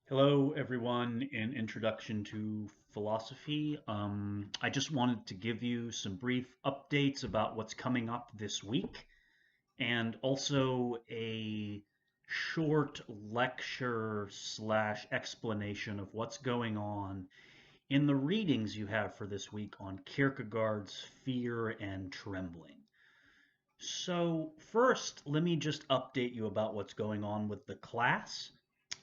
Hello, everyone. In Introduction to Philosophy, I just wanted to give you some brief updates about what's coming up this week and also a short lecture slash explanation of what's going on in the readings you have for this week on Kierkegaard's Fear and Trembling. So, first, let me just update you about what's going on with the class.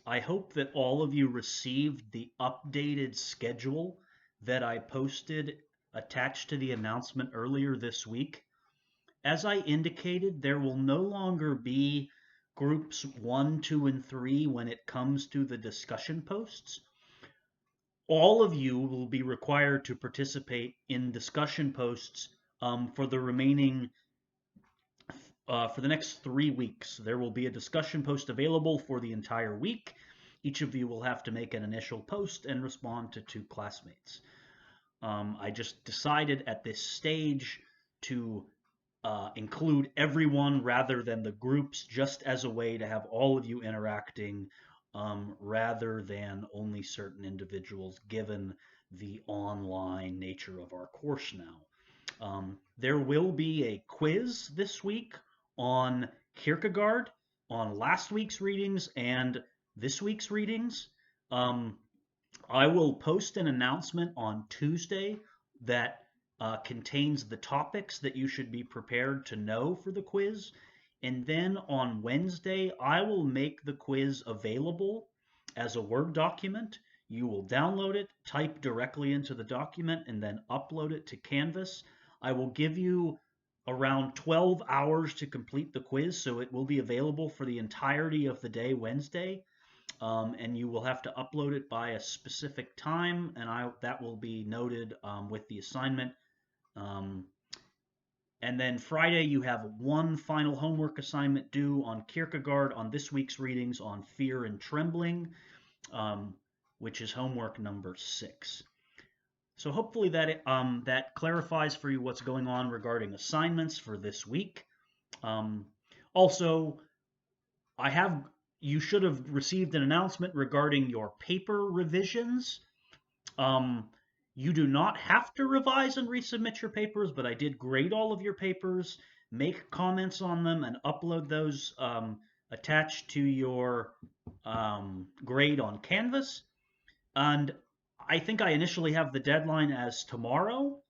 I hope that all of you received the updated schedule that I posted attached to the announcement earlier this week. As I indicated, there will no longer be groups 1, 2, and 3 when it comes to the discussion posts. All of you will be required to participate in discussion posts for the remaining for the next 3 weeks. There will be a discussion post available for the entire week. Each of you will have to make an initial post and respond to 2 classmates. I just decided at this stage to include everyone rather than the groups, just as a way to have all of you interacting rather than only certain individuals, given the online nature of our course now. There will be a quiz this week on Kierkegaard, on last week's readings and this week's readings. Um, I will post an announcement on Tuesday that contains the topics that you should be prepared to know for the quiz. And then on Wednesday, I will make the quiz available as a Word document. You will download it, type directly into the document, and then upload it to Canvas. I will give you around 12 hours to complete the quiz, so it will be available for the entirety of the day Wednesday. And you will have to upload it by a specific time, and that will be noted with the assignment. Um, and then Friday, you have one final homework assignment due on Kierkegaard on this week's readings on Fear and Trembling, um, which is homework number 6. So hopefully that clarifies for you what's going on regarding assignments for this week. Um, Also, I have you should have received an announcement regarding your paper revisions. Um, you do not have to revise and resubmit your papers, but I did grade all of your papers, make comments on them, and upload those attached to your grade on Canvas. And I think I initially have the deadline as tomorrow,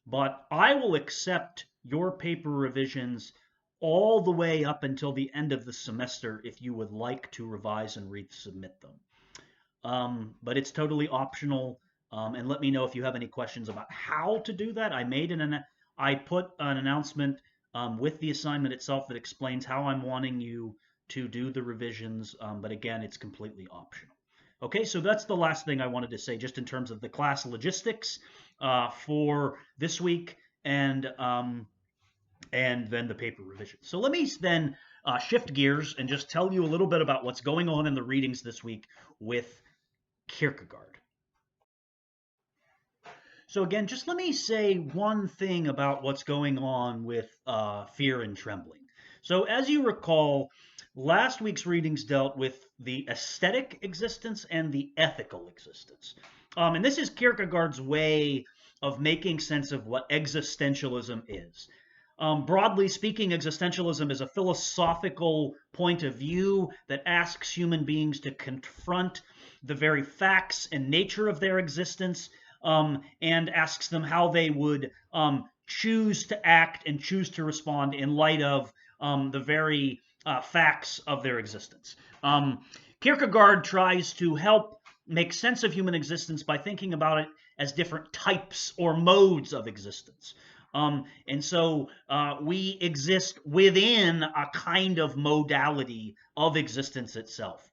but I will accept your paper revisions all the way up until the end of the semester if you would like to revise and resubmit them. But it's totally optional. And let me know if you have any questions about how to do that. I put an announcement with the assignment itself that explains how I'm wanting you to do the revisions. But again, it's completely optional. Okay, so that's the last thing I wanted to say, just in terms of the class logistics for this week and then the paper revision. So let me then shift gears and just tell you a little bit about what's going on in the readings this week with Kierkegaard. So again, just let me say one thing about what's going on with Fear and Trembling. So as you recall, last week's readings dealt with the aesthetic existence and the ethical existence. And this is Kierkegaard's way of making sense of what existentialism is. Broadly speaking, existentialism is a philosophical point of view that asks human beings to confront the very facts and nature of their existence, and asks them how they would choose to act and choose to respond in light of the very facts of their existence. Kierkegaard tries to help make sense of human existence by thinking about it as different types or modes of existence. And so we exist within a kind of modality of existence itself.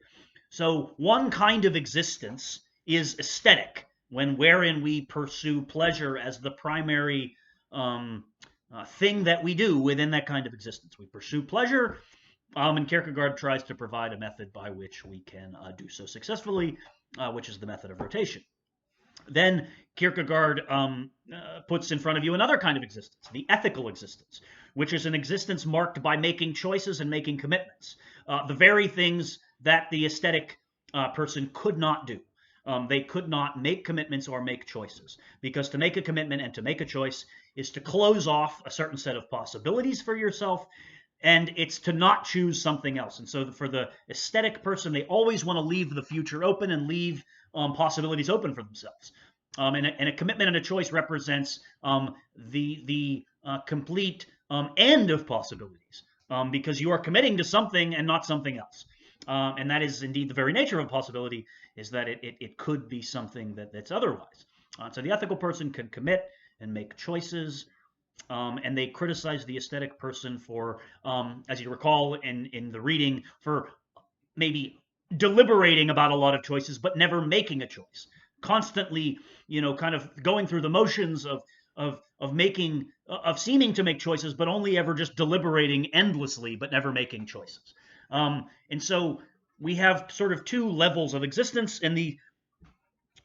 So one kind of existence is aesthetic, wherein we pursue pleasure as the primary thing that we do within that kind of existence. We pursue pleasure, and Kierkegaard tries to provide a method by which we can do so successfully, which is the method of rotation. Then Kierkegaard puts in front of you another kind of existence, the ethical existence, which is an existence marked by making choices and making commitments. The very things that the aesthetic person could not do. They could not make commitments or make choices, because to make a commitment and to make a choice is to close off a certain set of possibilities for yourself, and it's to not choose something else. And so for the aesthetic person, they always want to leave the future open and leave possibilities open for themselves. And a commitment and a choice represents the complete end of possibilities, because you are committing to something and not something else. And that is indeed the very nature of a possibility, is that it could be something that's otherwise. So the ethical person can commit and make choices, and they criticize the aesthetic person for, as you recall in the reading, for maybe deliberating about a lot of choices but never making a choice, constantly, kind of going through the motions of making, of seeming to make choices, but only ever just deliberating endlessly but never making choices. And so we have sort of two levels of existence, and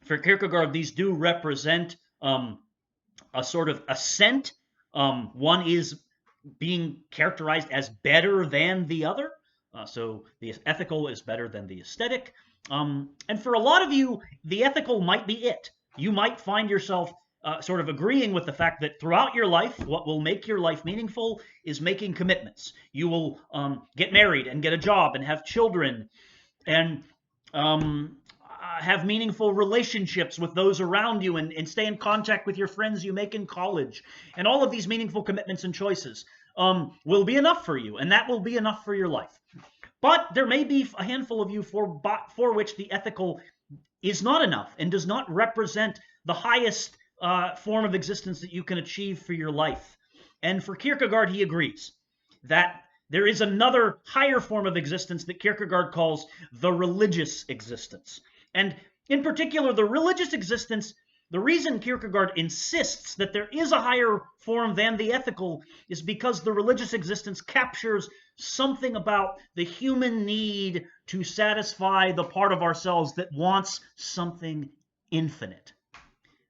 for Kierkegaard, these do represent a sort of ascent. One is being characterized as better than the other. So the ethical is better than the aesthetic. And for a lot of you, the ethical might be it. You might find yourself sort of agreeing with the fact that throughout your life, what will make your life meaningful is making commitments. You will get married and get a job and have children and have meaningful relationships with those around you, and stay in contact with your friends you make in college. And all of these meaningful commitments and choices will be enough for you, and that will be enough for your life. But there may be a handful of you for which the ethical is not enough and does not represent the highest form of existence that you can achieve for your life. And for Kierkegaard, he agrees that there is another higher form of existence that Kierkegaard calls the religious existence. And in particular, the religious existence, the reason Kierkegaard insists that there is a higher form than the ethical is because the religious existence captures something about the human need to satisfy the part of ourselves that wants something infinite.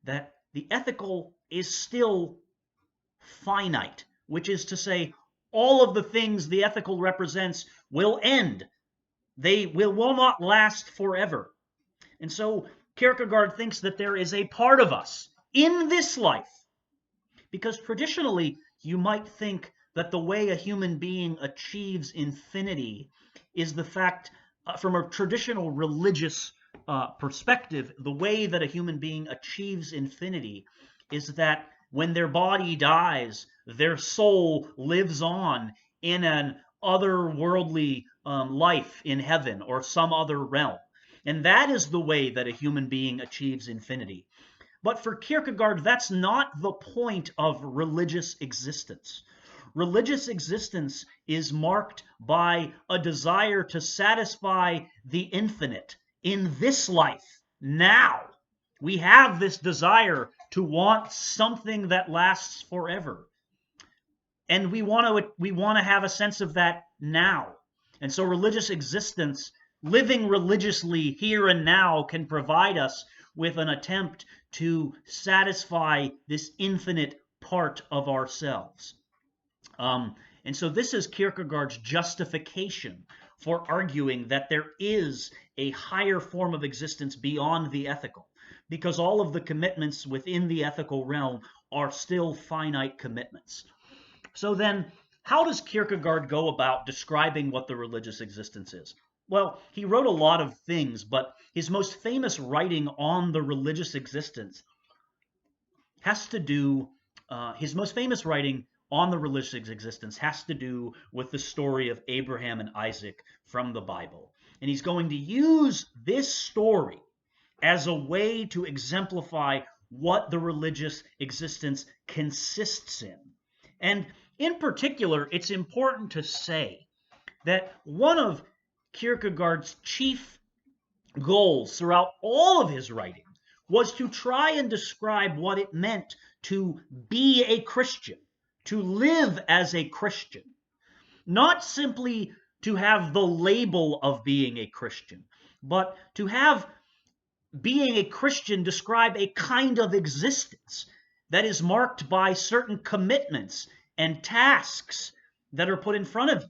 That the ethical is still finite, which is to say, all of the things the ethical represents will end. They will not last forever. And so Kierkegaard thinks that there is a part of us in this life, because traditionally you might think that the way a human being achieves infinity is the fact, from a traditional religious perspective, the way that a human being achieves infinity is that when their body dies, their soul lives on in an otherworldly life in heaven or some other realm. And that is the way that a human being achieves infinity. But for Kierkegaard, that's not the point of religious existence. Religious existence is marked by a desire to satisfy the infinite in this life, now. We have this desire to want something that lasts forever. And we want to have a sense of that now. And so religious existence, living religiously here and now, can provide us with an attempt to satisfy this infinite part of ourselves. And so this is Kierkegaard's justification for arguing that there is a higher form of existence beyond the ethical, because all of the commitments within the ethical realm are still finite commitments. So then, how does Kierkegaard go about describing what the religious existence is? Well, he wrote a lot of things, but his most famous writing on the religious existence has to do, his most famous writing on the religious existence has to do with the story of Abraham and Isaac from the Bible. And he's going to use this story as a way to exemplify what the religious existence consists in. And in particular, it's important to say that one of Kierkegaard's chief goals throughout all of his writing was to try and describe what it meant to be a Christian, to live as a Christian. Not simply to have the label of being a Christian, but to have being a Christian describe a kind of existence that is marked by certain commitments and tasks that are put in front of you.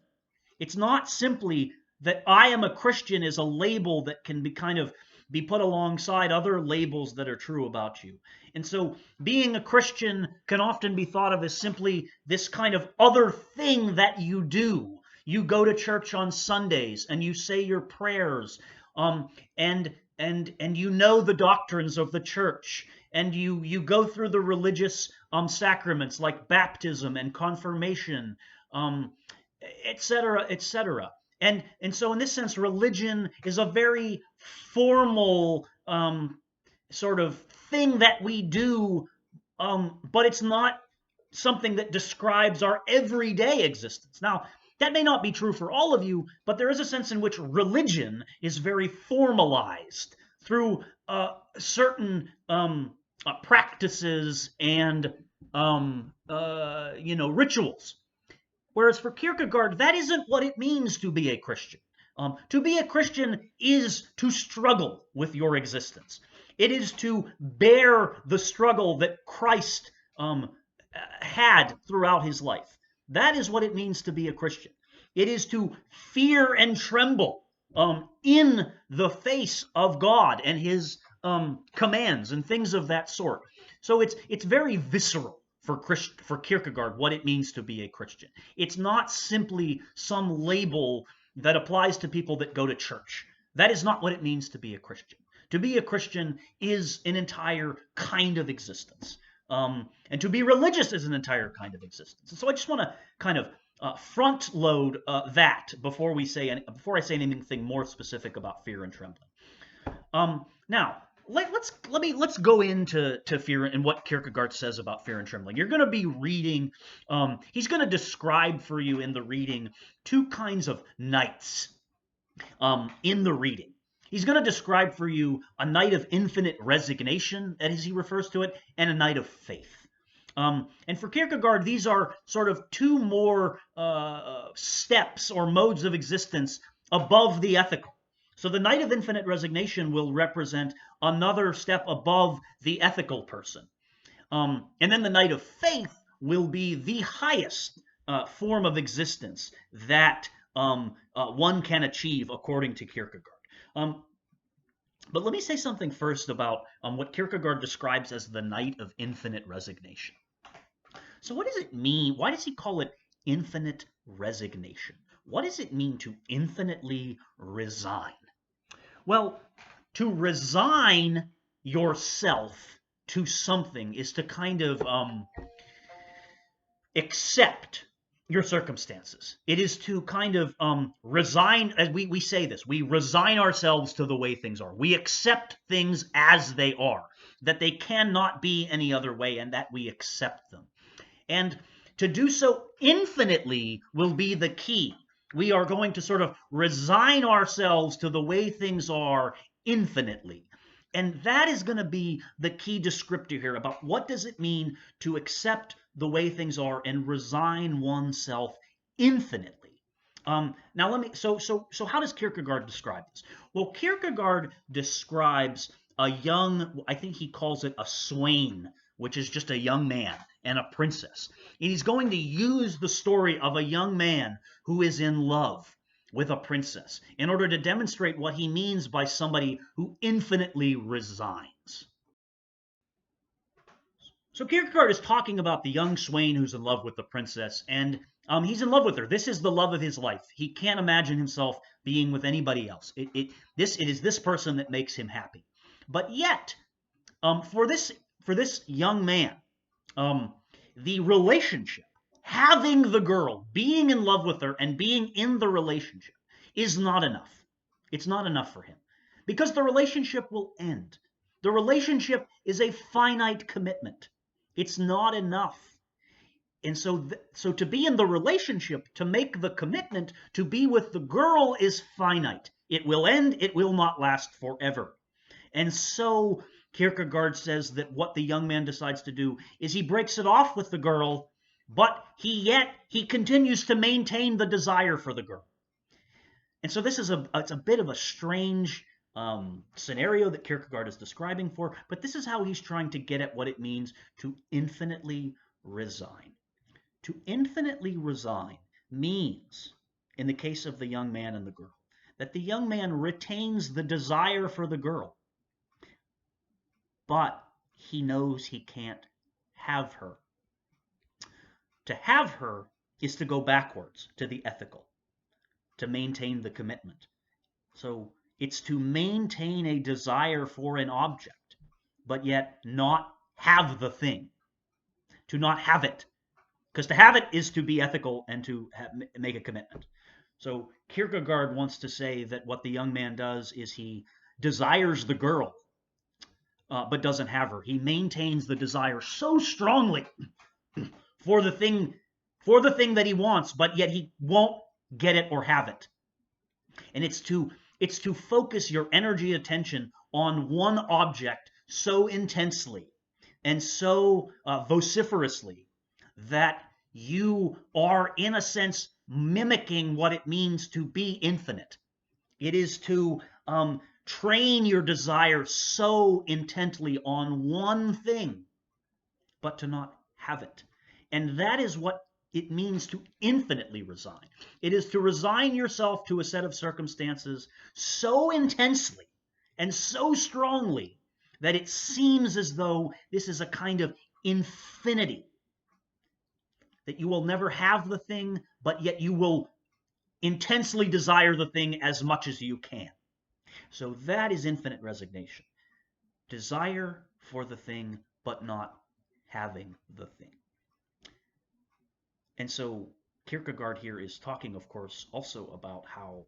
It's not simply that I am a Christian is a label that can be kind of be put alongside other labels that are true about you. And so being a Christian can often be thought of as simply this kind of other thing that you do. You go to church on Sundays and you say your prayers, um, and you know the doctrines of the church, and you go through the religious sacraments like baptism and confirmation, um, etc., etc. And so in this sense, religion is a very formal sort of thing that we do, but it's not something that describes our everyday existence. Now, that may not be true for all of you, but there is a sense in which religion is very formalized through certain practices and rituals. Whereas for Kierkegaard, that isn't what it means to be a Christian. To be a Christian is to struggle with your existence. It is to bear the struggle that Christ had throughout his life. That is what it means to be a Christian. It is to fear and tremble in the face of God and his commands and things of that sort. So it's very visceral for Kierkegaard what it means to be a Christian. It's not simply some label that applies to people that go to church. That is not what it means to be a Christian. To be a Christian is an entire kind of existence. And to be religious is an entire kind of existence. And so I just want to kind of front load that before I say anything more specific about fear and trembling. Now, let's go into fear and what Kierkegaard says about fear and trembling. You're going to be reading. He's going to describe for you in the reading two kinds of nights. In the reading, he's going to describe for you a night of infinite resignation, as he refers to it, and a night of faith. And for Kierkegaard, these are sort of two more steps or modes of existence above the ethical. So the night of infinite resignation will represent another step above the ethical person. And then the night of faith will be the highest form of existence that one can achieve according to Kierkegaard. But let me say something first about what Kierkegaard describes as the night of infinite resignation. So what does it mean? Why does he call it infinite resignation? What does it mean to infinitely resign? Well, to resign yourself to something is to kind of accept your circumstances. It is to kind of resign, as we say this, we resign ourselves to the way things are. We accept things as they are, that they cannot be any other way, and that we accept them. And to do so infinitely will be the key. We are going to sort of resign ourselves to the way things are infinitely. And that is going to be the key descriptor here about what does it mean to accept the way things are and resign oneself infinitely. Now let me. So how does Kierkegaard describe this? Well, Kierkegaard describes a young. I think he calls it a swain, which is just a young man, and a princess. And he's going to use the story of a young man who is in love with a princess in order to demonstrate what he means by somebody who infinitely resigns. So Kierkegaard is talking about the young swain who's in love with the princess, and he's in love with her. This is the love of his life. He can't imagine himself being with anybody else. It is this person that makes him happy. But yet, for this young man, the relationship, having the girl, being in love with her, and being in the relationship is not enough. It's not enough for him because the relationship will end. The relationship is a finite commitment. It's not enough. And so to be in the relationship, to make the commitment to be with the girl is finite. It will end. It will not last forever. And so Kierkegaard says that what the young man decides to do is he breaks it off with the girl, but he continues to maintain the desire for the girl. And so this is it's a bit of a strange scenario that Kierkegaard is describing for, but this is how he's trying to get at what it means to infinitely resign. To infinitely resign means, in the case of the young man and the girl, that the young man retains the desire for the girl, but he knows he can't have her. To have her is to go backwards to the ethical, to maintain the commitment. So it's to maintain a desire for an object, but yet not have the thing, to not have it. Because to have it is to be ethical and to make a commitment. So Kierkegaard wants to say that what the young man does is he desires the girl, but doesn't have her. He maintains the desire so strongly for the thing, that he wants, but yet he won't get it or have it. And it's to focus your energy attention on one object so intensely and so vociferously that you are, in a sense, mimicking what it means to be infinite. It is to train your desire so intently on one thing, but to not have it. And that is what it means to infinitely resign. It is to resign yourself to a set of circumstances so intensely and so strongly that it seems as though this is a kind of infinity, that you will never have the thing, but yet you will intensely desire the thing as much as you can. So that is infinite resignation. Desire for the thing, but not having the thing. And so Kierkegaard here is talking, of course, also about how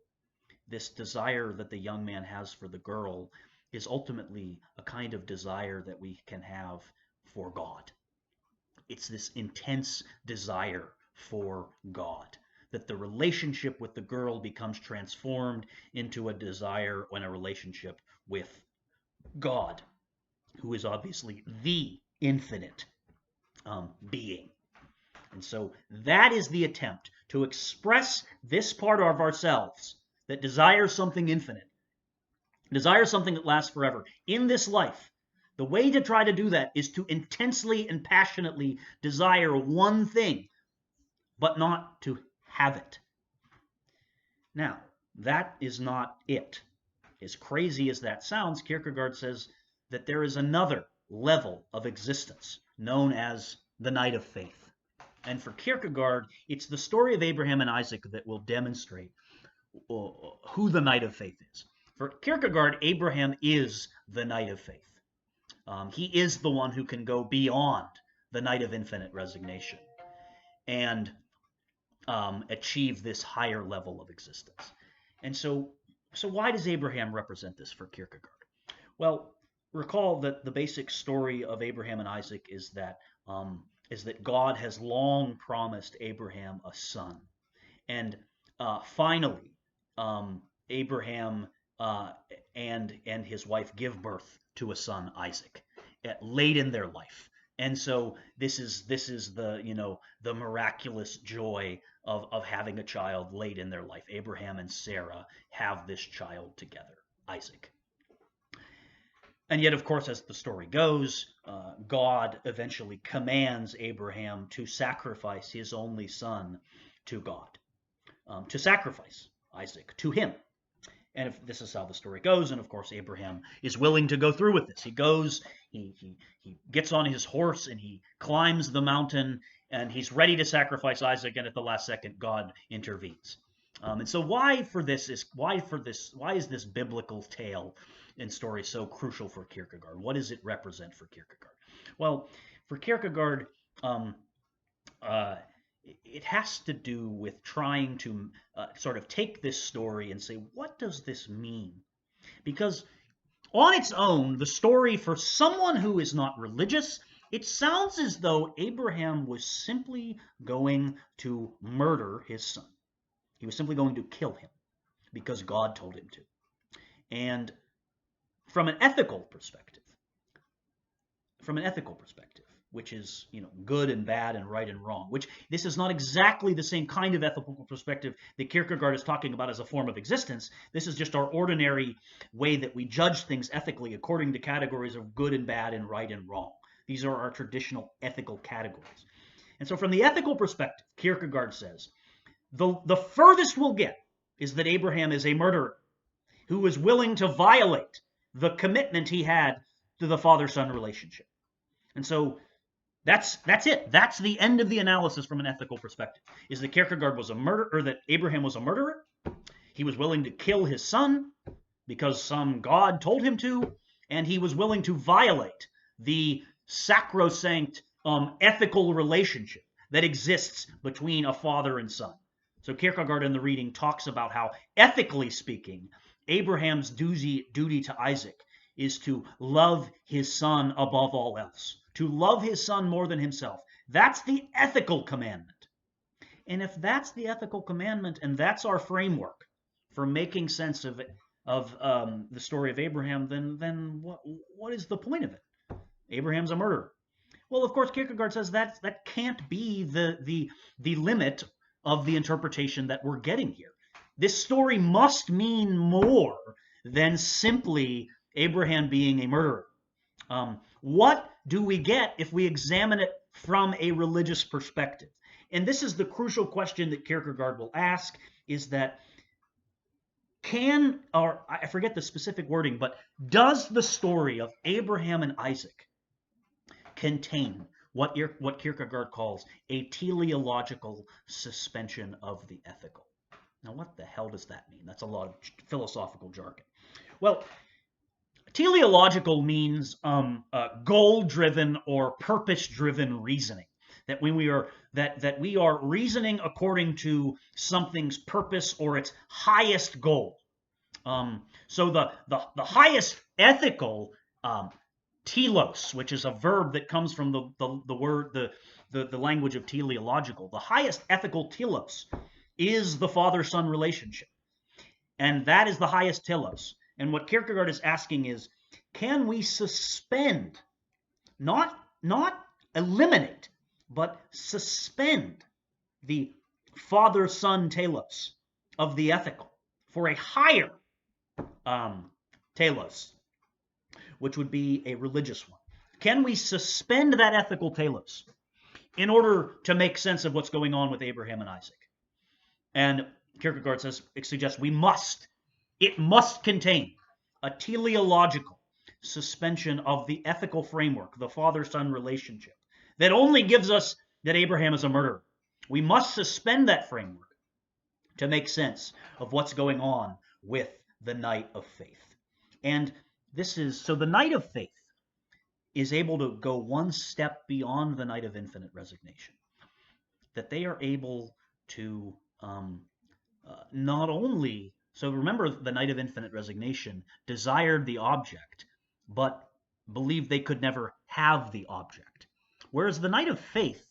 this desire that the young man has for the girl is ultimately a kind of desire that we can have for God. It's this intense desire for God, that the relationship with the girl becomes transformed into a desire and a relationship with God, who is obviously the infinite being. And so that is the attempt to express this part of ourselves that desires something infinite, desires something that lasts forever in this life. The way to try to do that is to intensely and passionately desire one thing, but not to have it. Now, that is not it. As crazy as that sounds, Kierkegaard says that there is another level of existence known as the night of faith. And for Kierkegaard, it's the story of Abraham and Isaac that will demonstrate who the knight of faith is. For Kierkegaard, Abraham is the knight of faith. He is the one who can go beyond the night of infinite resignation and achieve this higher level of existence. And so why does Abraham represent this for Kierkegaard? Well, recall that the basic story of Abraham and Isaac is that God has long promised Abraham a son. And finally, Abraham and his wife give birth to a son, Isaac, late in their life. And so this is the miraculous joy of having a child late in their life. Abraham and Sarah have this child together, Isaac. And yet, of course, as the story goes, God eventually commands Abraham to sacrifice his only son to God, to sacrifice Isaac to him. And if this is how the story goes, and of course Abraham is willing to go through with this. He goes, he gets on his horse, and he climbs the mountain, and he's ready to sacrifice Isaac, and at the last second, God intervenes. And so why is this biblical tale and story so crucial for Kierkegaard? What does it represent for Kierkegaard? Well, for Kierkegaard, it has to do with trying to sort of take this story and say, what does this mean? Because on its own, the story for someone who is not religious, it sounds as though Abraham was simply going to murder his son. He was simply going to kill him because God told him to. And from an ethical perspective, which is, good and bad and right and wrong, which this is not exactly the same kind of ethical perspective that Kierkegaard is talking about as a form of existence. This is just our ordinary way that we judge things ethically according to categories of good and bad and right and wrong. These are our traditional ethical categories. And so from the ethical perspective, Kierkegaard says, the furthest we'll get is that Abraham is a murderer. who was willing to violate the commitment he had to the father-son relationship. And so that's it. That's the end of the analysis from an ethical perspective. Is that Kierkegaard was a murderer, or that Abraham was a murderer? He was willing to kill his son because some god told him to, and he was willing to violate the sacrosanct ethical relationship that exists between a father and son. So Kierkegaard in the reading talks about how, ethically speaking, Abraham's duty to Isaac is to love his son above all else, to love his son more than himself. That's the ethical commandment. And if that's the ethical commandment and that's our framework for making sense of the story of Abraham, then what is the point of it? Abraham's a murderer. Well, of course, Kierkegaard says that can't be the limit of the interpretation that we're getting here. This story must mean more than simply Abraham being a murderer. What do we get if we examine it from a religious perspective? And this is the crucial question that Kierkegaard will ask, is that or I forget the specific wording, but does the story of Abraham and Isaac contain what Kierkegaard calls a teleological suspension of the ethical? Now, what the hell does that mean? That's a lot of philosophical jargon. Well, teleological means goal-driven or purpose-driven reasoning. That when we are reasoning according to something's purpose or its highest goal. So the highest ethical telos, which is a verb that comes from the language of teleological. The highest ethical telos is the father-son relationship, and that is the highest telos. And what Kierkegaard is asking is, can we suspend, not eliminate, but suspend the father-son telos of the ethical for a higher telos, which would be a religious one? Can we suspend that ethical telos in order to make sense of what's going on with Abraham and Isaac? And Kierkegaard suggests we must. It must contain a teleological suspension of the ethical framework, the father-son relationship, that only gives us that Abraham is a murderer. We must suspend that framework to make sense of what's going on with the Knight of Faith. And so the Knight of Faith is able to go one step beyond the Knight of Infinite Resignation. That they are able to not only, so remember, the Knight of Infinite Resignation desired the object, but believed they could never have the object. Whereas the Knight of Faith,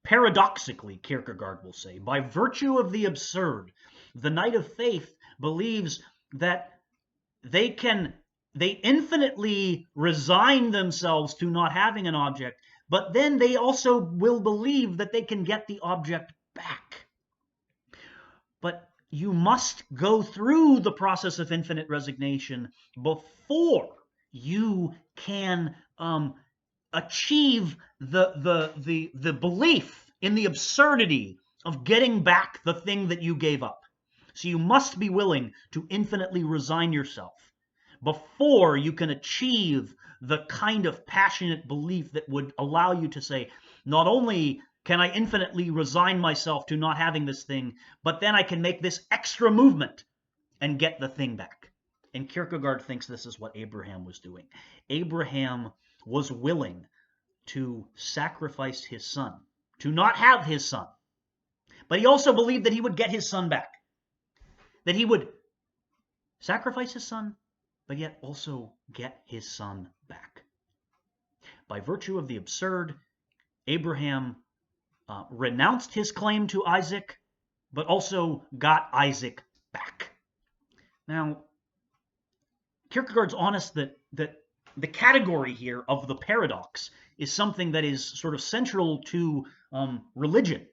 paradoxically, Kierkegaard will say, by virtue of the absurd, the Knight of Faith believes that they infinitely resign themselves to not having an object, but then they also will believe that they can get the object back. But you must go through the process of infinite resignation before you can achieve the belief in the absurdity of getting back the thing that you gave up. So you must be willing to infinitely resign yourself before you can achieve the kind of passionate belief that would allow you to say, not only can I infinitely resign myself to not having this thing, but then I can make this extra movement and get the thing back. And Kierkegaard thinks this is what Abraham was doing. Abraham was willing to sacrifice his son, to not have his son. But he also believed that he would get his son back. That he would sacrifice his son, but yet also get his son back. By virtue of the absurd, Abraham renounced his claim to Isaac, but also got Isaac back. Now, Kierkegaard's honest that the category here of the paradox is something that is sort of central to religion.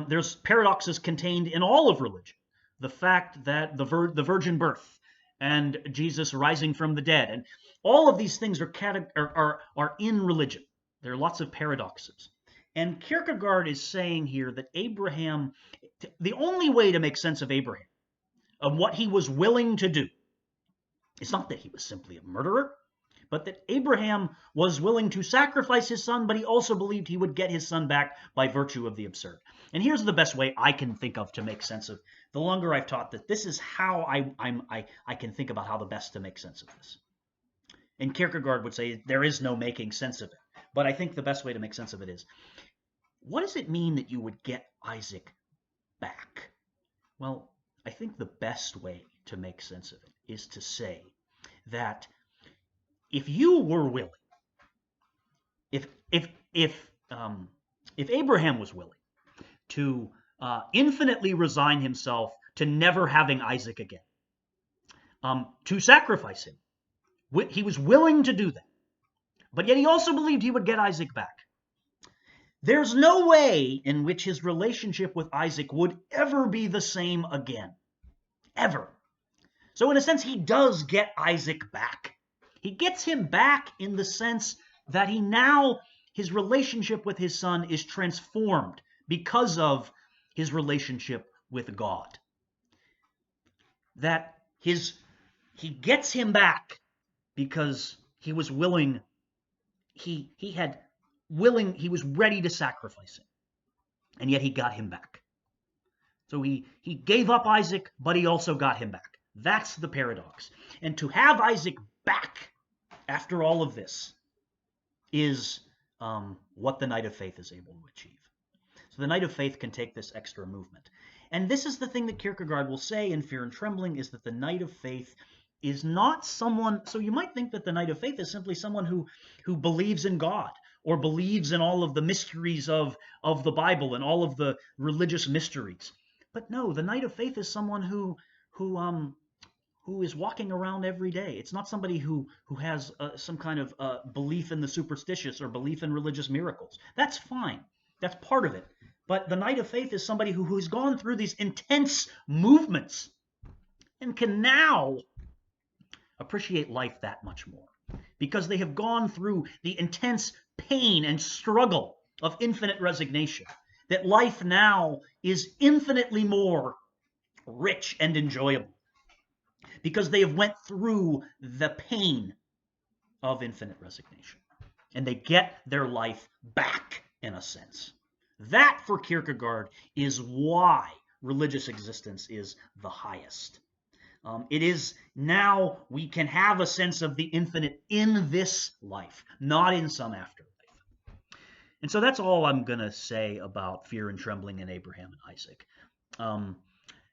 There's paradoxes contained in all of religion. The fact that the virgin birth and Jesus rising from the dead, and all of these things are in religion. There are lots of paradoxes. And Kierkegaard is saying here that Abraham, the only way to make sense of Abraham of what he was willing to do. It's not that he was simply a murderer, but that Abraham was willing to sacrifice his son, but he also believed he would get his son back by virtue of the absurd. And here's the best way I can think of to make sense of. The longer I've taught that, this is how I can think about how the best to make sense of this. And Kierkegaard would say there is no making sense of it. But I think the best way to make sense of it is, what does it mean that you would get Isaac back? Well, I think the best way to make sense of it is to say that if you were willing, if if if if Abraham was willing to infinitely resign himself to never having Isaac again, to sacrifice him, he was willing to do that, but yet he also believed he would get Isaac back. There's no way in which his relationship with Isaac would ever be the same again. Ever. So in a sense, he does get Isaac back. He gets him back in the sense that his relationship with his son is transformed because of his relationship with God. That he gets him back because he was willing, he was ready to sacrifice him. And yet he got him back. So he gave up Isaac, but he also got him back. That's the paradox. And to have Isaac back after all of this is what the Knight of Faith is able to achieve. So the Knight of Faith can take this extra movement. And this is the thing that Kierkegaard will say in Fear and Trembling, is that the Knight of Faith is not someone, so you might think that the Knight of Faith is simply someone who believes in God, or believes in all of the mysteries of the Bible and all of the religious mysteries. But no, the Knight of Faith is someone who is walking around every day. It's not somebody who has some kind of belief in the superstitious or belief in religious miracles. That's fine. That's part of it. But the Knight of Faith is somebody who's gone through these intense movements and can now appreciate life that much more, because they have gone through the intense pain and struggle of infinite resignation, that life now is infinitely more rich and enjoyable, because they have went through the pain of infinite resignation, and they get their life back, in a sense. That, for Kierkegaard, is why religious existence is the highest. It is now we can have a sense of the infinite in this life, not in some afterlife. And so that's all I'm going to say about Fear and Trembling and Abraham and Isaac.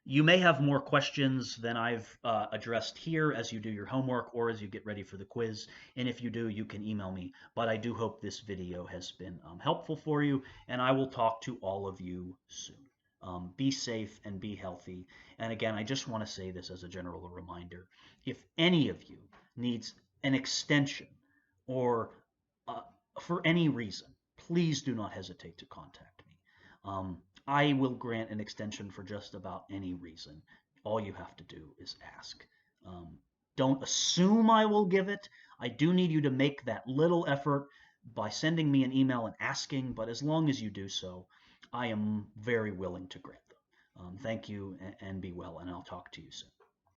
You may have more questions than I've addressed here as you do your homework or as you get ready for the quiz. And if you do, you can email me. But I do hope this video has been helpful for you, and I will talk to all of you soon. Be safe and be healthy. And again, I just want to say this as a general reminder. If any of you needs an extension or for any reason, please do not hesitate to contact me. I will grant an extension for just about any reason. All you have to do is ask. Don't assume I will give it. I do need you to make that little effort by sending me an email and asking, but as long as you do so, I am very willing to grant them. Thank you, and be well, and I'll talk to you soon.